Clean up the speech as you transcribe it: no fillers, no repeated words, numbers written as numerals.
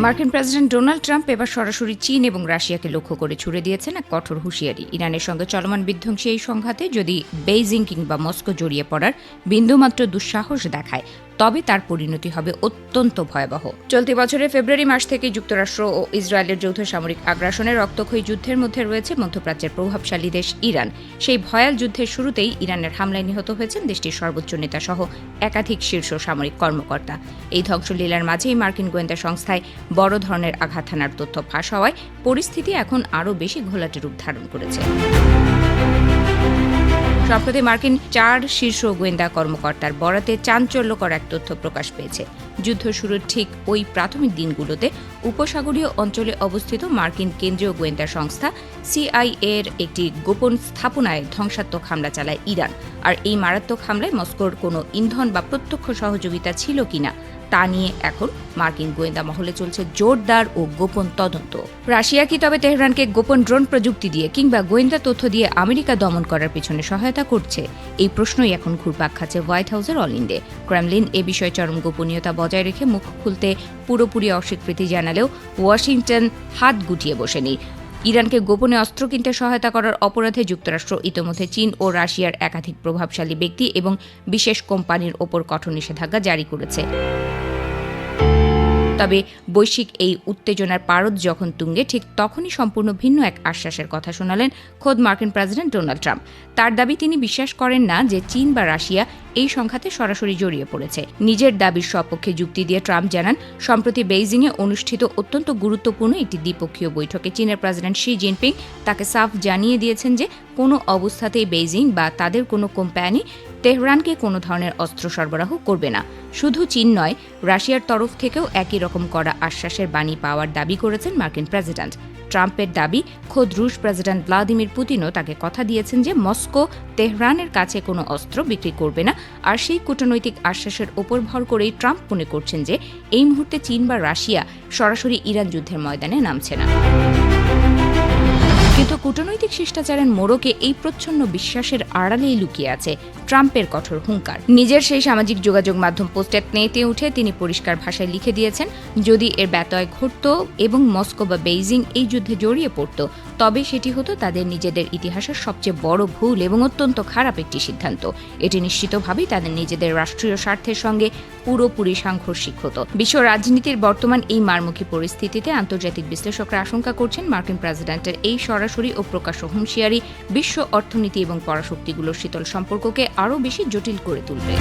মার্কিন president Donald Trump এবার সরাসরি চীন এবং রাশিয়াকে লক্ষ্য করে ছুড়ে দিয়েছেন এক কঠোর হুঁশিয়ারি। ইরানের সঙ্গে চলমান বিধ্বংসী এই সংঘাতে যদি বেইজিং কিংবা মস্কো জড়িয়ে পড়ার বিন্দুমাত্র দুঃসাহস দেখায় তবে তার পরিণতি হবে অত্যন্ত ভয়াবহ। চলতি বছরের ফেব্রুয়ারি মাস থেকে যুক্তরাষ্ট্র ও ইসরায়েলের যৌথ সামরিক আগ্রাসনের রক্তক্ষয়ী যুদ্ধের মধ্যে রয়েছে মধ্যপ্রাচ্যের প্রভাবশালী দেশ ইরান। সেই ভয়াল যুদ্ধের শুরুতেই ইরানের হামলায় নিহত হয়েছেন দেশটির সর্বোচ্চ নেতা সহ একাধিক শীর্ষ সামরিক কর্মকর্তা। এই ধ্বংসলীলার মাঝেই মার্কিন গোয়েন্দা সংস্থায় বড় ধরনের আঘাত হানার তথ্য ফাঁস হওয়ায় পরিস্থিতি এখন আরও বেশি ঘোলাটে রূপ ধারণ করেছে। সম্প্রতি মার্কিন 4 শীর্ষ গোয়েন্দা কর্মকর্তার বরাতে চাঞ্চল্যকর এক তথ্য প্রকাশ পেয়েছে। যুদ্ধ শুরুর ঠিক ওই প্রাথমিক দিনগুলোতে উপসাগরীয় অঞ্চলে অবস্থিত মার্কিন কেন্দ্রীয় গোয়েন্দা সংস্থা সিআইএ-এর একটি গোপন স্থাপনায় ধ্বংসাত্মক হামলা চালায় ইরান। আর এই মারাত্মক হামলায় মস্কোর কোনো ইন্ধন বা প্রত্যক্ষ সহযোগিতা ছিল কিনা তা নিয়ে এখন মার্কিন গোয়েন্দা মহলে চলছে জোরদার ও গোপন তদন্ত। রাশিয়া কি তবে তেহরানকে গোপন ড্রোন প্রযুক্তি দিয়ে কিংবা গোয়েন্দা তথ্য দিয়ে আমেরিকা দমন করার পিছনে সহায়তা করছে? এই প্রশ্নই এখন ঘুরপাক খাচ্ছে হোয়াইট হাউসের অলিন্দে। ক্রেমলিন এ বিষয়ে চরম গোপনীয়তা বজায় রেখে মুখ খুলতে পুরোপুরি অস্বীকৃতি জানালেও ওয়াশিংটন হাত গুটিয়ে বসেনি। ইরানকে গোপনে অস্ত্র কিনতে সহায়তা করার অপরাধে যুক্তরাষ্ট্র ইতোমধ্যে চীন ও রাশিয়ার একাধিক প্রভাবশালী ব্যক্তি এবং বিশেষ কোম্পানির ওপর কঠোর নিষেধাজ্ঞা জারি করেছে। তবে বৈশ্বিক এই উত্তেজনার পারদ যখন তুঙ্গে, ঠিক তখনই সম্পূর্ণ ভিন্ন এক আশ্বাসের কথা শোনালেন খোদ মার্কিন প্রেসিডেন্ট ডোনাল্ড ট্রাম্প। তার দাবি, তিনি বিশ্বাস করেন না যে চীন বা রাশিয়া এই সংঘাতে সরাসরি জড়িয়ে পড়েছে। নিজের দাবির সপক্ষে যুক্তি দিয়ে ট্রাম্প জানান, সম্প্রতি বেইজিংয়ে অনুষ্ঠিত অত্যন্ত গুরুত্বপূর্ণ একটি দ্বিপক্ষীয় বৈঠকে চীনের প্রেসিডেন্ট শি জিনপিং তাকে সাফ জানিয়ে দিয়েছেন যে কোনো অবস্থাতেই বেইজিং বা তাদের কোনো কোম্পানি তেহরানকে কোনো ধরনের অস্ত্র সরবরাহ করবে না। শুধু চীন নয়, রাশিয়ার তরফ থেকেও একই রকম করা আশ্বাসের বাণী পাওয়ার দাবি করেছেন মার্কিন প্রেসিডেন্ট। ট্রাম্পের দাবি, খোদ রুশ প্রেসিডেন্ট ভ্লাদিমির পুতিনও তাকে কথা দিয়েছেন যে মস্কো তেহরানের কাছে কোনো অস্ত্র বিক্রি করবে না। আর সেই কূটনৈতিক আশ্বাসের ওপর ভর করেই ট্রাম্প মনে করছেন যে এই মুহূর্তে চীন বা রাশিয়া সরাসরি ইরান যুদ্ধের ময়দানে নামছে না। কিন্তু কূটনৈতিক শিষ্টাচারের মোড়কে এই প্রচ্ছন্ন বিশ্বাসের আড়ালেই লুকিয়ে আছে ট্রাম্পের কঠোর হুঙ্কার। নিজের সেই সামাজিক যোগাযোগ মাধ্যম পোস্টে নেতে উঠে তিনি পরিষ্কার ভাষায় লিখে দিয়েছেন, যদি এর ব্যত্যয় ঘটত এবং মস্কো বা বেইজিং এই যুদ্ধে জড়িয়ে পড়ত তবে সেটি হতো তাদের নিজেদের ইতিহাসের সবচেয়ে বড় ভুল এবং অত্যন্ত খারাপ একটি সিদ্ধান্ত। এটি নিশ্চিতভাবেই তাদের নিজেদের রাষ্ট্রীয় স্বার্থের সঙ্গে পুরোপুরি সাংঘর্ষিক হতো। বিশ্ব রাজনীতির বর্তমান এই মারমুখী পরিস্থিতিতে আন্তর্জাতিক বিশ্লেষকরা আশঙ্কা করছেন মার্কিন প্রেসিডেন্টের এই সরাসরি ও প্রকাশ্য হুঁশিয়ারি বিশ্ব অর্থনীতি এবং পরাশক্তিগুলোর শীতল সম্পর্ককে আরও বেশি জটিল করে তুলবে।